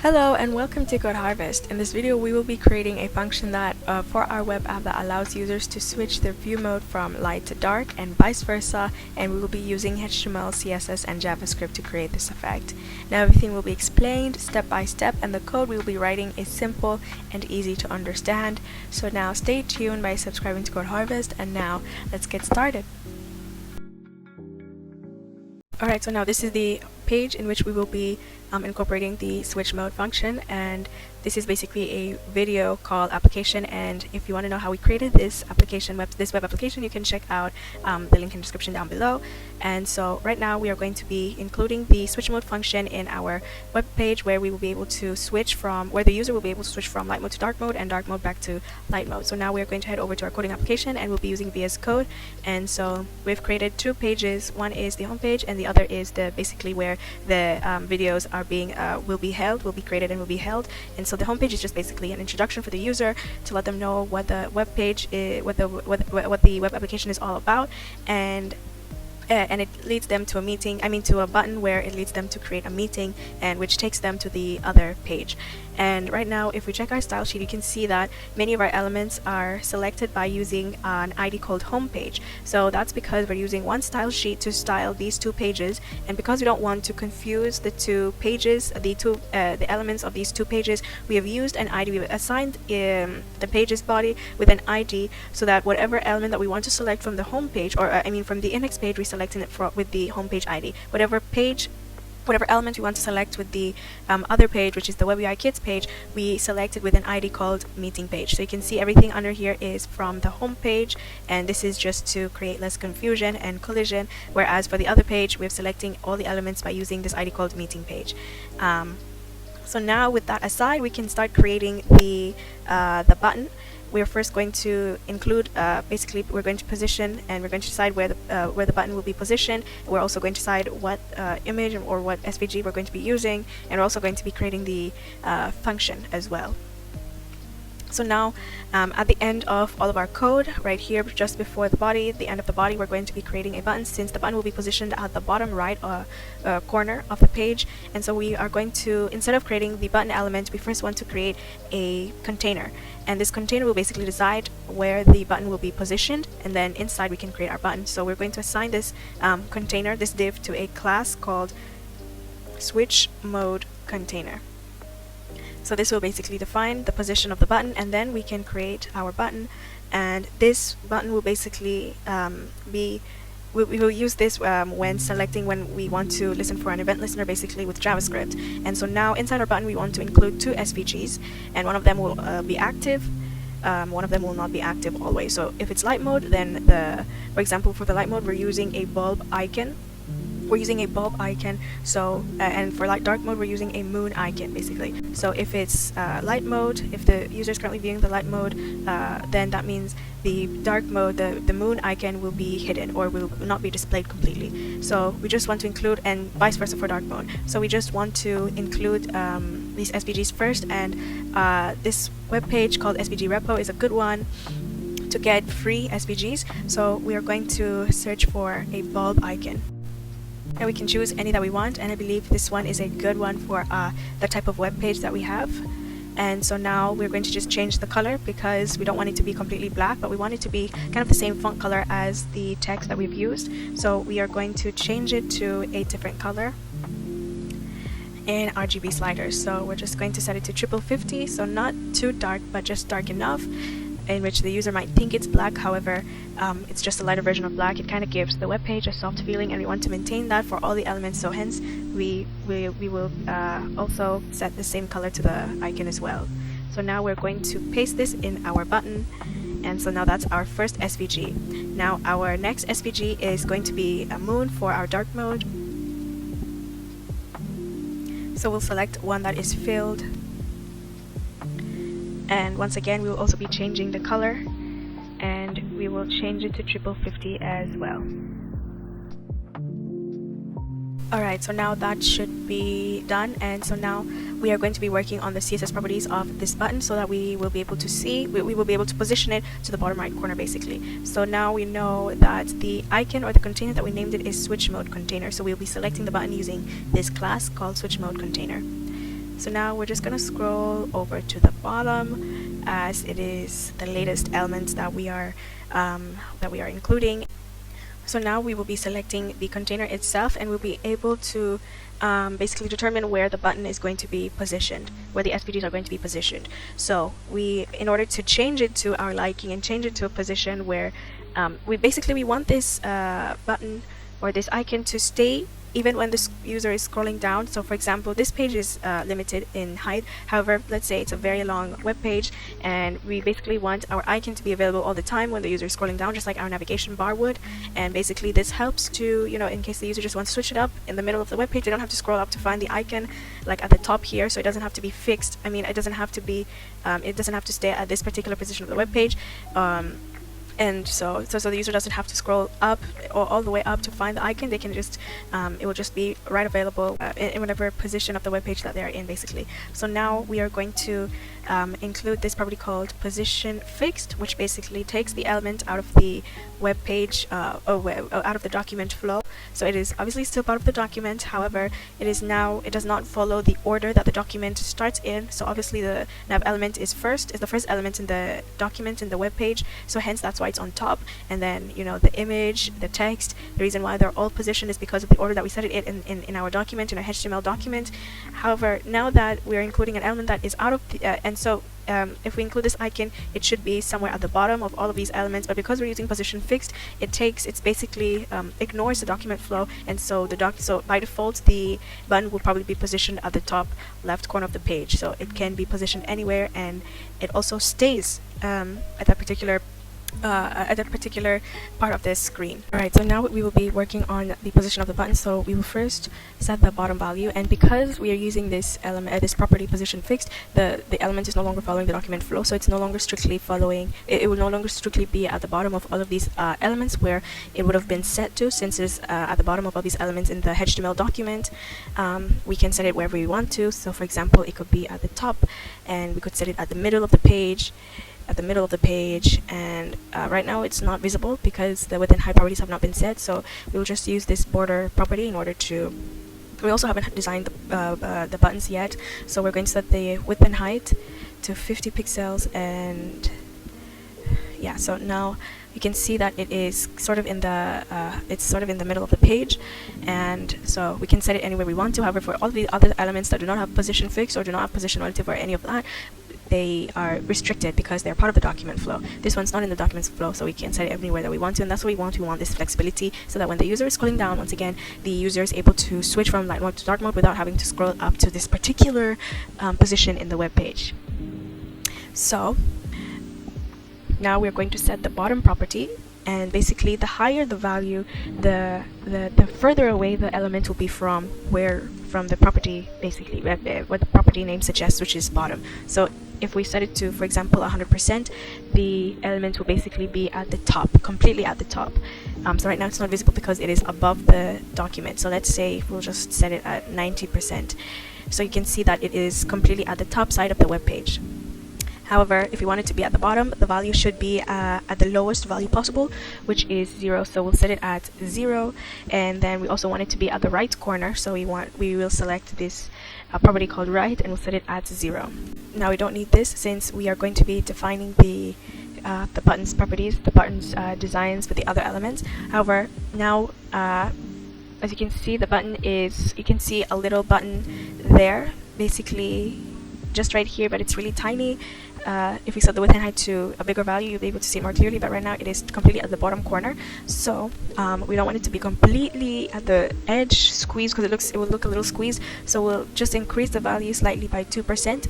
Hello and welcome to Code Harvest. In this video we will be creating a function that for our web app that allows users to switch their view mode from light to dark and vice versa, and we will be using HTML, CSS and JavaScript to create this effect. Now everything will be explained step by step, and the code we will be writing is simple and easy to understand. So now stay tuned by subscribing to Code Harvest, and now let's get started. Alright, so now this is the page in which we will be incorporating the switch mode function, and this is basically a video call application. And if you want to know how we created this application, this web application, you can check out the link in the description down below. And so right now we are going to be including the switch mode function in our web page, where we will be able to switch from, where the user will be able to switch from light mode to dark mode and dark mode back to light mode. So now we are going to head over to our coding application, and we'll be using VS Code. And so we've created two pages. One is the home page, and the other is the basically where the videos are being will be created and will be held. And so the home page is just basically an introduction for the user to let them know what the web page is, what the web application is all about, and it leads them to to a button where it leads them to create a meeting, and which takes them to the other page. And right now, if we check our style sheet, you can see that many of our elements are selected by using an ID called homepage. So that's because we're using one style sheet to style these two pages, and because we don't want to confuse the two pages, the elements of these two pages, we have used an ID. We've assigned the page's body with an ID, so that whatever element that we want to select from the home page, or from the index page, we select it with the homepage ID. Whatever element we want to select with the other page, which is the WebUI Kids page, we select it with an ID called meeting page. So you can see everything under here is from the home page, and this is just to create less confusion and collision, whereas for the other page we're selecting all the elements by using this ID called meeting page. So now with that aside, we can start creating the button. We're first going to include, basically we're going to position, and we're going to decide where the button will be positioned. We're also going to decide what image or what SVG we're going to be using, and we're also going to be creating the function as well. So now at the end of all of our code, right here just before the body, the end of the body, we're going to be creating a button, since the button will be positioned at the bottom right corner of the page. And so we are going to, instead of creating the button element, we first want to create a container, and this container will basically decide where the button will be positioned, and then inside we can create our button. So we're going to assign this container, this div, to a class called switch mode container. So this will basically define the position of the button, and then we can create our button. And this button will basically we will use this when we want to listen for an event listener, basically with JavaScript. And so now inside our button we want to include two SVGs, and one of them will be active, one of them will not be active always. So if it's light mode, then for example for the light mode we're using a bulb icon. So and for dark mode we're using a moon icon basically. So if it's light mode, if the user is currently viewing the light mode, then that means the dark mode, the moon icon will be hidden or will not be displayed completely. So we just want to include, and vice versa for dark mode. So we just want to include these SVGs first, and this web page called SVG repo is a good one to get free SVGs. So we are going to search for a bulb icon, and we can choose any that we want, and I believe this one is a good one for the type of web page that we have. And so now we're going to just change the color, because we don't want it to be completely black, but we want it to be kind of the same font color as the text that we've used. So we are going to change it to a different color in RGB sliders. So we're just going to set it to 50/50, so not too dark but just dark enough in which the user might think it's black. However, it's just a lighter version of black. It kind of gives the web page a soft feeling, and we want to maintain that for all the elements. So hence we will also set the same color to the icon as well. So now we're going to paste this in our button, and so now that's our first SVG. Now our next SVG is going to be a moon for our dark mode. So we'll select one that is filled, and once again we will also be changing the color, and we will change it to 50/50 as well. Alright, so now that should be done, and so now we are going to be working on the CSS properties of this button, so that we will be able to see, we will be able to position it to the bottom right corner basically. So now we know that the icon or the container that we named it is switch mode container, so we'll be selecting the button using this class called switch mode container. So now we're just gonna scroll over to the bottom, as it is the latest element that we are including. So now we will be selecting the container itself, and we'll be able to basically determine where the button is going to be positioned, where the SVGs are going to be positioned. So in order to change it to our liking and change it to a position where we want this button or this icon to stay even when the user is scrolling down. So for example, this page is limited in height. However, let's say it's a very long web page, and we basically want our icon to be available all the time when the user is scrolling down, just like our navigation bar would. And basically this helps to, in case the user just wants to switch it up in the middle of the web page, they don't have to scroll up to find the icon like at the top here. So it doesn't have to be fixed. I mean, it doesn't have to be it doesn't have to stay at this particular position of the web page. And so the user doesn't have to scroll up or all the way up to find the icon. They can just it will just be right available in whatever position of the web page that they are in, basically. So now we are going to include this property called position fixed, which basically takes the element out of the web page out of the document flow. So it is obviously still part of the document. However, it does not follow the order that the document starts in. So obviously the nav element is the first element in the document in the web page. So hence that's why it's on top. And then the image, the text, the reason why they're all positioned is because of the order that we set it in our document, in our HTML document. However, now that we're including an element that is out of the if we include this icon, it should be somewhere at the bottom of all of these elements. But because we're using position fixed, it's basically ignores the document flow, and so by default the button will probably be positioned at the top left corner of the page. So it can be positioned anywhere, and it also stays at that particular part of this screen. Alright, so now we will be working on the position of the button. So we will first set the bottom value, and because we are using this element, this property position fixed, the element is no longer following the document flow, so it's no longer strictly following, it will no longer strictly be at the bottom of all of these elements where it would have been set to, since it's at the bottom of all these elements in the HTML document. We can set it wherever we want to. So for example, it could be at the top, and we could set it at the middle of the page, and right now it's not visible because the width and height properties have not been set. So we'll just use this border property in order to, we also haven't designed the buttons yet, so we're going to set the width and height to 50 pixels, and yeah, so now you can see that it is sort of in the middle of the page, and so we can set it anywhere we want to. However, for all the other elements that do not have position fixed or do not have position relative or any of that, they are restricted because they're part of the document flow. This one's not in the document flow, so we can set it anywhere that we want to, and that's what we want. We want this flexibility so that when the user is scrolling down, once again, the user is able to switch from light mode to dark mode without having to scroll up to this particular position in the web page. So now we're going to set the bottom property, and basically the higher the value, the further away the element will be from the property, basically what the property name suggests, which is bottom. So if we set it to, for example, 100%, the element will basically be at the top, completely at the top. So right now it's not visible because it is above the document. So let's say we'll just set it at 90%. So you can see that it is completely at the top side of the web page. However, if we want it to be at the bottom, the value should be at the lowest value possible, which is 0. So we'll set it at 0, and then we also want it to be at the right corner. So we will select this property called right, and we'll set it at 0. Now we don't need this since we are going to be defining the button's properties, the button's designs with the other elements. However, now as you can see, the button is, you can see a little button there, basically just right here, but it's really tiny. If we set the width and height to a bigger value, you'll be able to see it more clearly, but right now it is completely at the bottom corner. So we don't want it to be completely at the edge squeezed, because it will look a little squeezed. So we'll just increase the value slightly by 2%,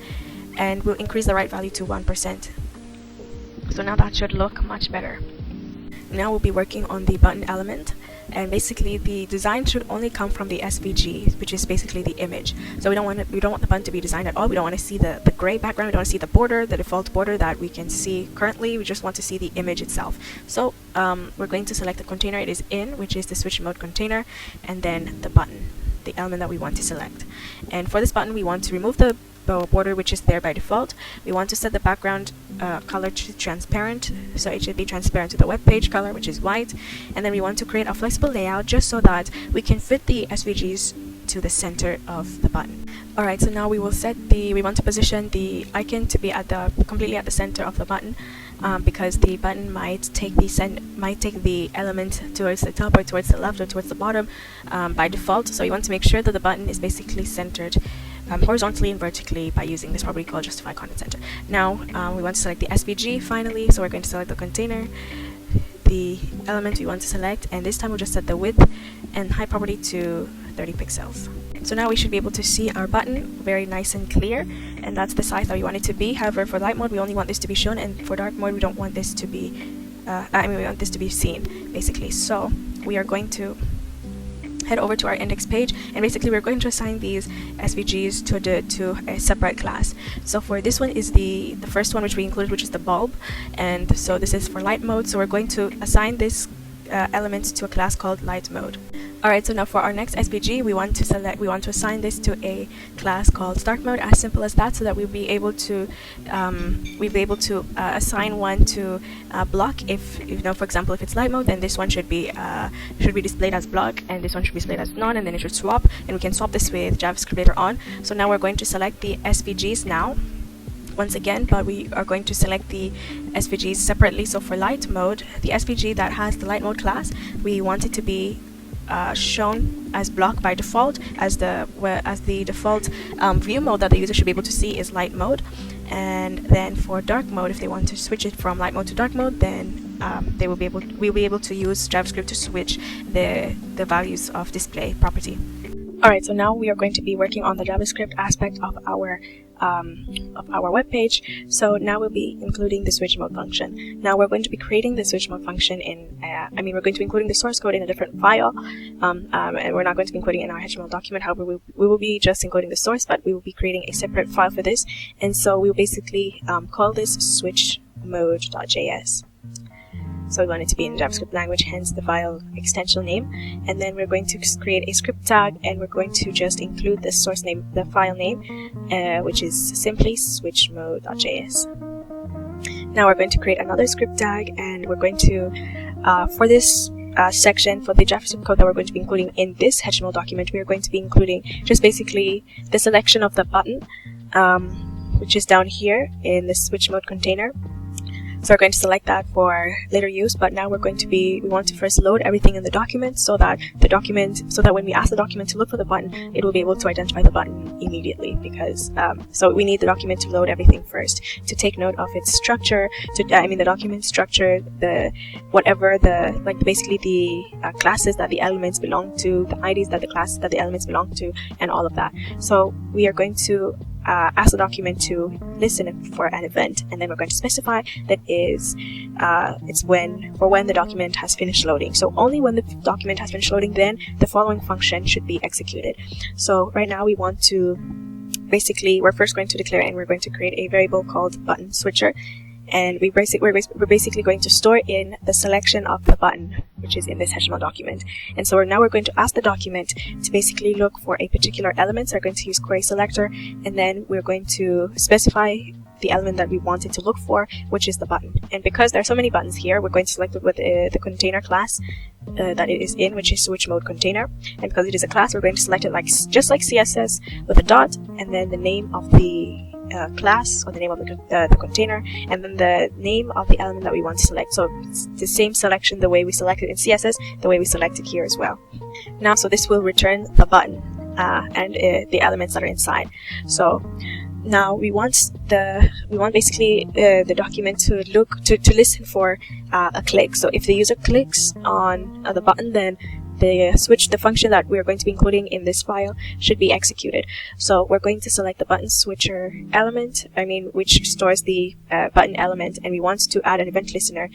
and we'll increase the right value to 1%. So now that should look much better. Now we'll be working on the button element, and basically the design should only come from the SVG, which is basically the image. So we don't want the button to be designed at all. We don't want to see the gray background. We don't want to see the border, the default border that we can see currently. We just want to see the image itself. So we're going to select the container it is in, which is the switch mode container, and then the button, the element that we want to select. And for this button, we want to remove the border, which is there by default. We want to set the background color to transparent, so it should be transparent to the web page color, which is white. And then we want to create a flexible layout just so that we can fit the SVGs to the center of the button. Alright, so now we will we want to position the icon to be completely at the center of the button, because the button might take the element towards the top or towards the left or towards the bottom by default. So you want to make sure that the button is basically centered horizontally and vertically by using this property called justify content center. Now we want to select the SVG finally, so we're going to select the container, the element we want to select, and this time we'll just set the width and height property to 30 pixels. So now we should be able to see our button very nice and clear, and that's the size that we want it to be. However, for light mode we only want this to be shown, and for dark mode we don't want this to be we want this to be seen basically. So we are going to head over to our index page, and basically we're going to assign these SVGs to a separate class. So for this one is the first one which we included, which is the bulb, and so this is for light mode, so we're going to assign this element to a class called light mode. Alright, so now for our next SVG, we want to assign this to a class called dark mode, as simple as that, so that we'll be able to assign one to block. If for example, if it's light mode, then this one should be displayed as block, and this one should be displayed as none, and then it should swap, and we can swap this with JavaScript later on. So now we're going to select the SVGs now once again, but we are going to select the SVGs separately. So for light mode, the SVG that has the light mode class, we want it to be shown as block by default, as the default view mode that the user should be able to see is light mode. And then for dark mode, if they want to switch it from light mode to dark mode, then we'll be able to use JavaScript to switch the values of display property. Alright, so now we are going to be working on the JavaScript aspect of our web page. So now we'll be including the switch mode function. Now we're going to be creating the switch mode function in, we're going to be including the source code in a different file, and we're not going to be including it in our HTML document. However, we will be just including the source, but we will be creating a separate file for this, and so we'll basically call this switch mode.js. So we want it to be in JavaScript language, hence the file extension name. And then we're going to create a script tag, and we're going to just include the source name, the file name, which is simply switchmode.js. Now we're going to create another script tag, and we're going to, for this section, for the JavaScript code that we're going to be including in this HTML document, we are going to be including just basically the selection of the button, which is down here in the switch mode container. So we're going to select that for later use, but now we want to first load everything in the document, so that when we ask the document to look for the button, it will be able to identify the button immediately, because so we need the document to load everything first, to take note of its structure, the document structure, basically the classes that the elements belong to, the IDs that the classes that the elements belong to, and all of that. So we are going to ask the document to listen for an event, and then we're going to specify that it's when the document has finished loading. So only when the document has finished loading, then the following function should be executed. So right now we want to we're first going to declare, and we're going to create a variable called button switcher, and we're basically going to store in the selection of the button, which is in this HTML document. And so now we're going to ask the document to basically look for a particular element. So we're going to use query selector, and then we're going to specify the element that we wanted to look for, which is the button. And because there are so many buttons here, we're going to select it with the container class that it is in, which is switch mode container. And because it is a class, we're going to select it just like CSS, with a dot, and then the name of the class, or the name of the container, and then the name of the element that we want to select. So it's the same selection, the way we selected in CSS, the way we selected here as well. Now, so this will return the button and the elements that are inside. So now we want basically the document to listen for a click. So if the user clicks on the button, then the function that we're going to be including in this file should be executed. So we're going to select the button switcher element, which stores the button element, and we want to add an event listener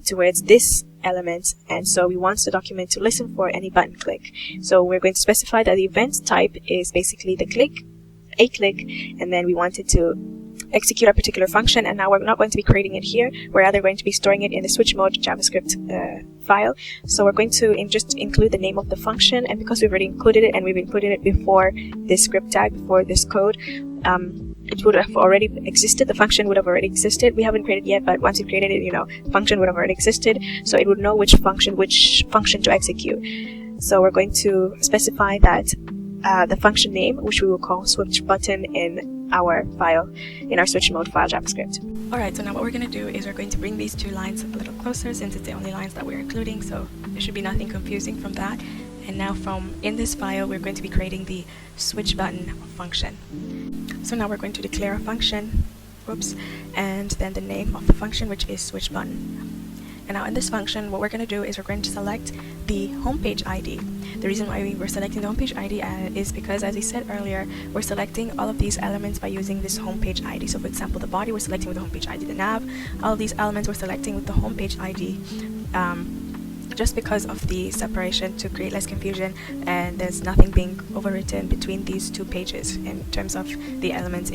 towards this element, and so we want the document to listen for any button click. So we're going to specify that the event type is basically the click, a click, and then we want it to execute a particular function. And now we're not going to be creating it here, we're rather going to be storing it in the switch mode JavaScript file. So we're going to just include the name of the function, and because we've already included it, and we've included it before this script tag, before this code, it would have already existed, the function would have already existed. We haven't created yet, but once you created it, the function would have already existed, so it would know which function to execute. So we're going to specify that the function name, which we will call switch button in our file, in our switch mode file JavaScript. Alright, so now what we're going to do is we're going to bring these two lines a little closer, since it's the only lines that we're including, so there should be nothing confusing from that. And now from in this file, we're going to be creating the switch button function. So now we're going to declare a function, and then the name of the function, which is switch button. And now in this function, what we're going to do is we're going to select the homepage ID. The reason why we were selecting the homepage ID is because, as I said earlier, we're selecting all of these elements by using this homepage ID. So for example, the body we're selecting with the homepage ID, the nav, all of these elements we're selecting with the homepage ID, just because of the separation to create less confusion, and there's nothing being overwritten between these two pages in terms of the elements,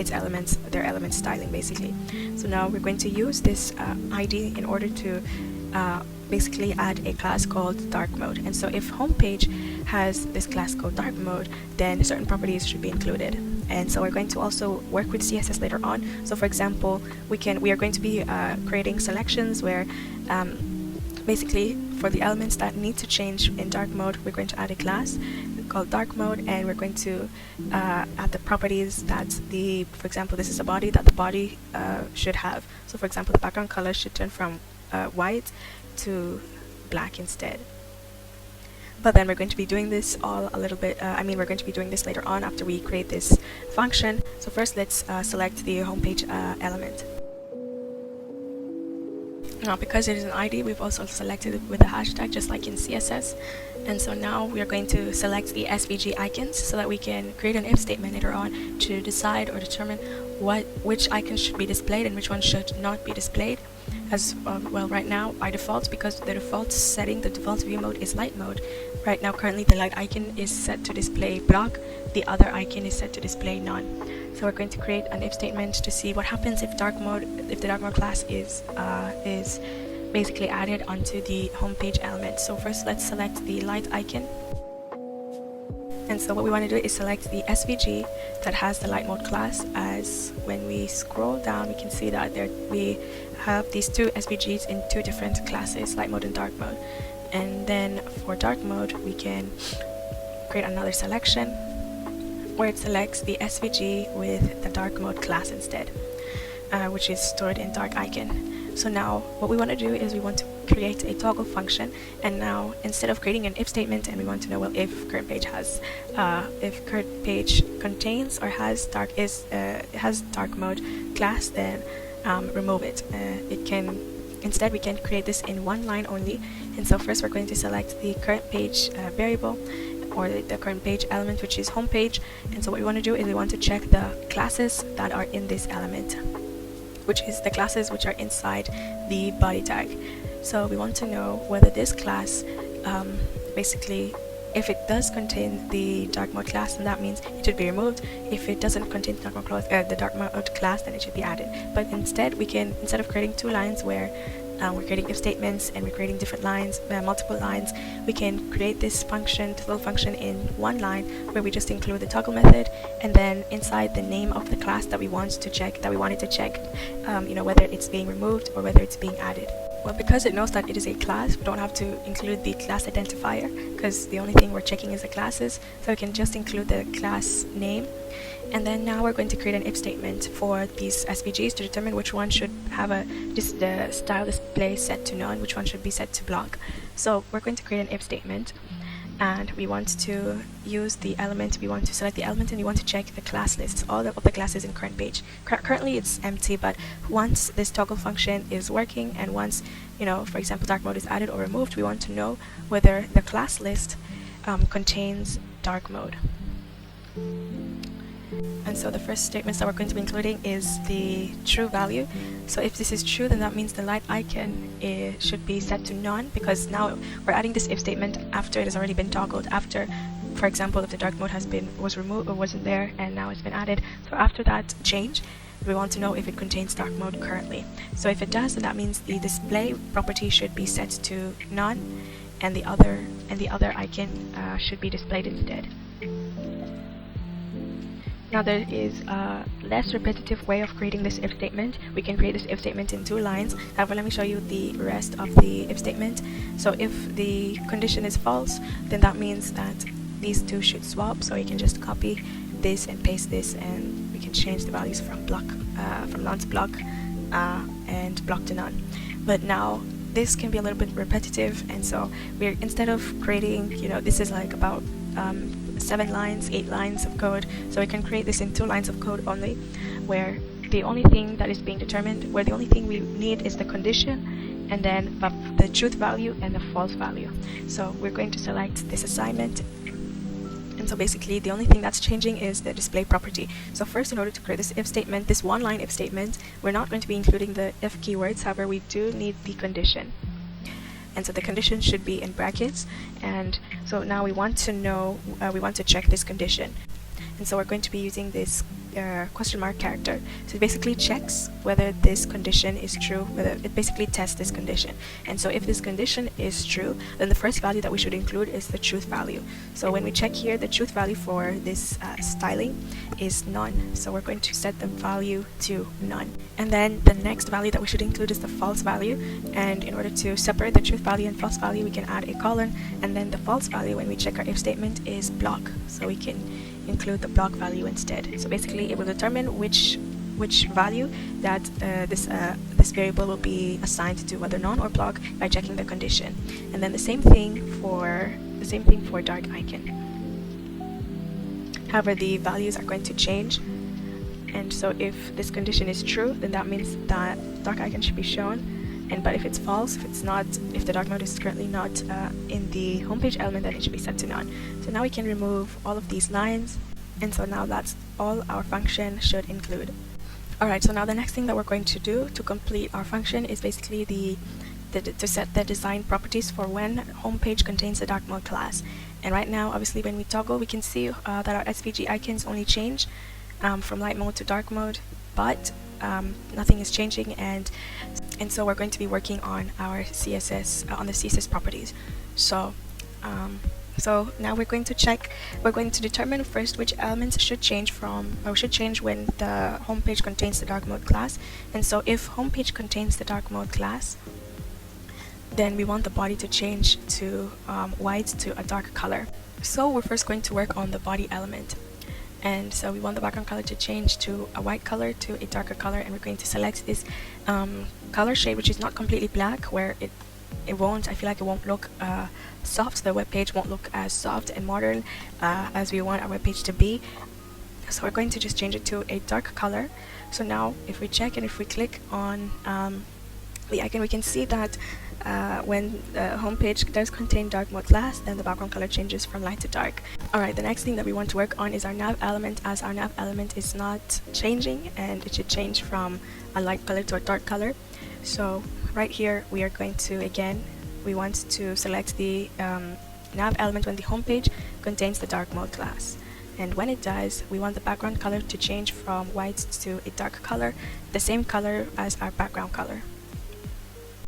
their element styling basically. So now we're going to use this ID in order to basically add a class called dark mode. And so if homepage has this class called dark mode, then certain properties should be included. And so we're going to also work with CSS later on. So for example, we are going to be creating selections where basically for the elements that need to change in dark mode, we're going to add a class called dark mode, and we're going to add the properties that for example, this is a body that the body should have. So for example, the background color should turn from white to black instead. But then we're going to be doing this all a little bit, we're going to be doing this later on after we create this function. So first let's select the homepage element. Now because it is an ID, we've also selected it with a hashtag just like in CSS. And so now we are going to select the SVG icons so that we can create an if statement later on to decide or determine which icons should be displayed and which ones should not be displayed. As well, right now by default, because the default setting, the default view mode is light mode. Right now currently the light icon is set to display block, the other icon is set to display none. So we're going to create an if statement to see what happens if the dark mode class is basically added onto the homepage element. So first let's select the light icon. And so what we want to do is select the SVG that has the light mode class. As when we scroll down, we can see that we have these two SVGs in two different classes, light mode and dark mode. And then for dark mode, we can create another selection where it selects the SVG with the dark mode class instead, which is stored in dark icon. So now what we want to do is we want to create a toggle function, and now instead of creating an if statement and we want to know, well, if current page contains or has dark mode class, then remove it. Instead we can create this in one line only. And so first we're going to select the current page variable, or the current page element, which is homepage. And so what we want to do is we want to check the classes that are in this element, which is the classes which are inside the body tag. So we want to know whether this class, basically, if it does contain the dark mode class, then that means it should be removed. If it doesn't contain the dark mode class, then it should be added. But instead, instead of creating two lines where we're creating if statements and we're creating different lines, multiple lines, we can create this little function in one line where we just include the toggle method, and then inside the name of the class that we wanted to check, whether it's being removed or whether it's being added. Well, because it knows that it is a class, we don't have to include the class identifier, because the only thing we're checking is the classes, so we can just include the class name. And then now we're going to create an if statement for these SVGs to determine which one should have the style display set to none, which one should be set to block. So we're going to create an if statement, and we want to use the element, we want to select the element, and we want to check the class lists, all of the classes in current page. Currently it's empty, but once this toggle function is working, and once, for example, dark mode is added or removed, we want to know whether the class list contains dark mode. And so the first statements that we're going to be including is the true value. So if this is true, then that means the light icon should be set to none, because now we're adding this if statement after it has already been toggled. After, for example, if the dark mode was removed or wasn't there and now it's been added. So after that change, we want to know if it contains dark mode currently. So if it does, then that means the display property should be set to none, and the other icon should be displayed instead. Now there is a less repetitive way of creating this if statement. We can create this if statement in two lines. However, let me show you the rest of the if statement. So if the condition is false, then that means that these two should swap, so you can just copy this and paste this, and we can change the values from block from none to block and block to none. But now this can be a little bit repetitive, and so we're, instead of creating, this is like about 7 lines, 8 lines of code, so we can create this in 2 lines of code only, where the only thing that is being determined, where the only thing we need is the condition, and then the truth value and the false value. So we're going to select this assignment, and so basically the only thing that's changing is the display property. So first, in order to create this if statement, this one line if statement, we're not going to be including the if keywords, however we do need the condition. And so the condition should be in brackets, and so now we want to know, we want to check this condition. And so we're going to be using this question mark character. So it basically checks whether this condition is true, whether it basically tests this condition. And so if this condition is true, then the first value that we should include is the truth value. So when we check here, the truth value for this styling is none. So we're going to set the value to none. And then the next value that we should include is the false value. And in order to separate the truth value and false value, we can add a colon. And then the false value, when we check our if statement, is block. So we can include the block value instead. So basically it will determine which value that this variable will be assigned to, whether none or block, by checking the condition. And then the same thing for dark icon. However, the values are going to change, and so if this condition is true, then that means that dark icon should be shown. But if it's false, if the dark mode is currently not in the homepage element, then it should be set to none. So now we can remove all of these lines, and so now that's all our function should include. Alright, so now the next thing that we're going to do to complete our function is basically to set the design properties for when homepage contains the dark mode class. And right now, obviously, when we toggle, we can see that our SVG icons only change from light mode to dark mode, but nothing is changing, and so we're going to be working on our CSS, on the CSS properties. So now we're going to determine first which elements should change when the homepage contains the dark mode class. And so if homepage contains the dark mode class, then we want the body to change to white to a dark color. So we're first going to work on the body element. And so we want the background color to change to a white color to a darker color, and we're going to select this color shade, which is not completely black, where I feel like it won't look soft. The web page won't look as soft and modern as we want our web page to be. So we're going to just change it to a dark color. So now if we check and if we click on the icon, we can see that when the homepage does contain dark mode class, then the background color changes from light to dark. Alright, the next thing that we want to work on is our nav element, as our nav element is not changing and it should change from a light color to a dark color. So right here we are going to, again, we want to select the nav element when the homepage contains the dark mode class. And when it does, we want the background color to change from white to a dark color, the same color as our background color.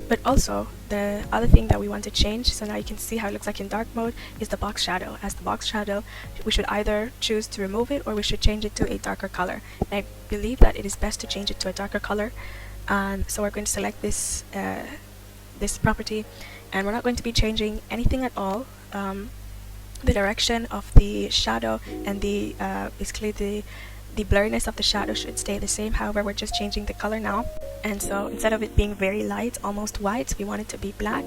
But also, the other thing that we want to change, so now you can see how it looks like in dark mode, is the box shadow. As the box shadow, we should either choose to remove it or we should change it to a darker color. And I believe that it is best to change it to a darker color. So we're going to select this property, and we're not going to be changing anything at all. The direction of the shadow and basically the blurriness of the shadow should stay the same. However, we're just changing the color now, and so instead of it being very light, almost white, we want it to be black.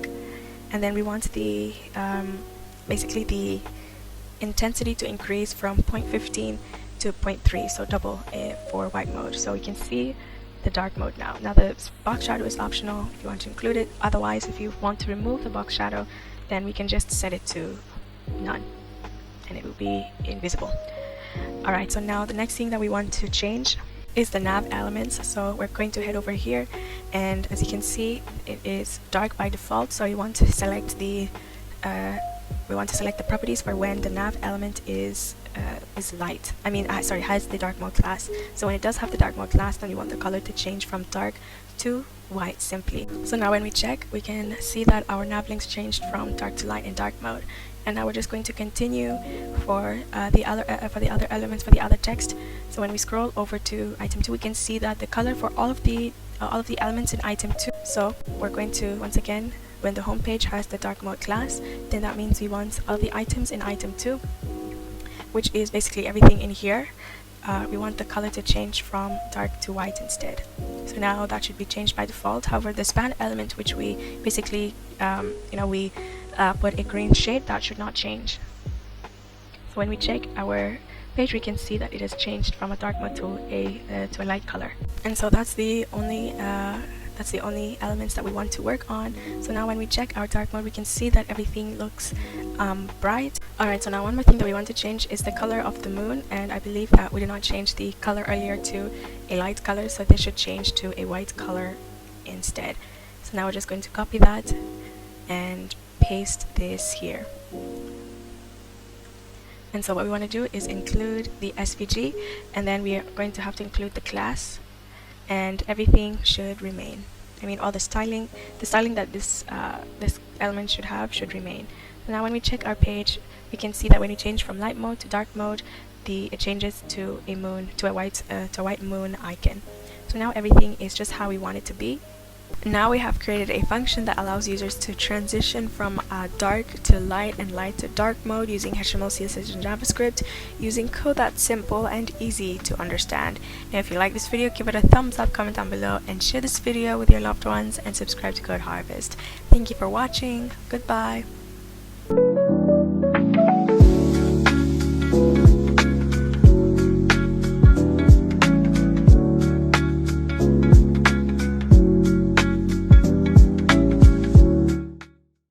And then we want the basically the intensity to increase from 0.15 to 0.3, so double for white mode. So we can see the dark mode now. Now the box shadow is optional if you want to include it. Otherwise, if you want to remove the box shadow, then we can just set it to none and it will be invisible. Alright, so now the next thing that we want to change is the nav elements. So we're going to head over here, and as you can see, it is dark by default. So we want to select the properties for when the nav element is light. Has the dark mode class. So when it does have the dark mode class, then we want the color to change from dark to white simply. So now when we check, we can see that our nav links changed from dark to light in dark mode. And now we're just going to continue for the other elements, for the other text. So when we scroll over to item 2, we can see that the color for all of the elements in item 2. So we're going to, once again, when the home page has the dark mode class, then that means we want all the items in item 2 which is basically everything in here, we want the color to change from dark to white instead. So now that should be changed by default. However, the span element, which we basically put a green shade, that should not change. So when we check our page, we can see that it has changed from a dark mode to a light color. And so that's the only elements that we want to work on. So now when we check our dark mode, we can see that everything looks bright. Alright, so now one more thing that we want to change is the color of the moon, and I believe that we did not change the color earlier to a light color, so this should change to a white color instead. So now we're just going to copy that and paste this here. And so what we want to do is include the SVG, and then we are going to have to include the class, and everything should remain. I mean, all the styling that this element should have should remain. So now when we check our page, we can see that when we change from light mode to dark mode, it changes to a moon, to a white moon icon. So now everything is just how we want it to be. Now we have created a function that allows users to transition from dark to light and light to dark mode using HTML, CSS, and JavaScript, using code that's simple and easy to understand. Now if you like this video, give it a thumbs up, comment down below, and share this video with your loved ones, and subscribe to Code Harvest. Thank you for watching. Goodbye.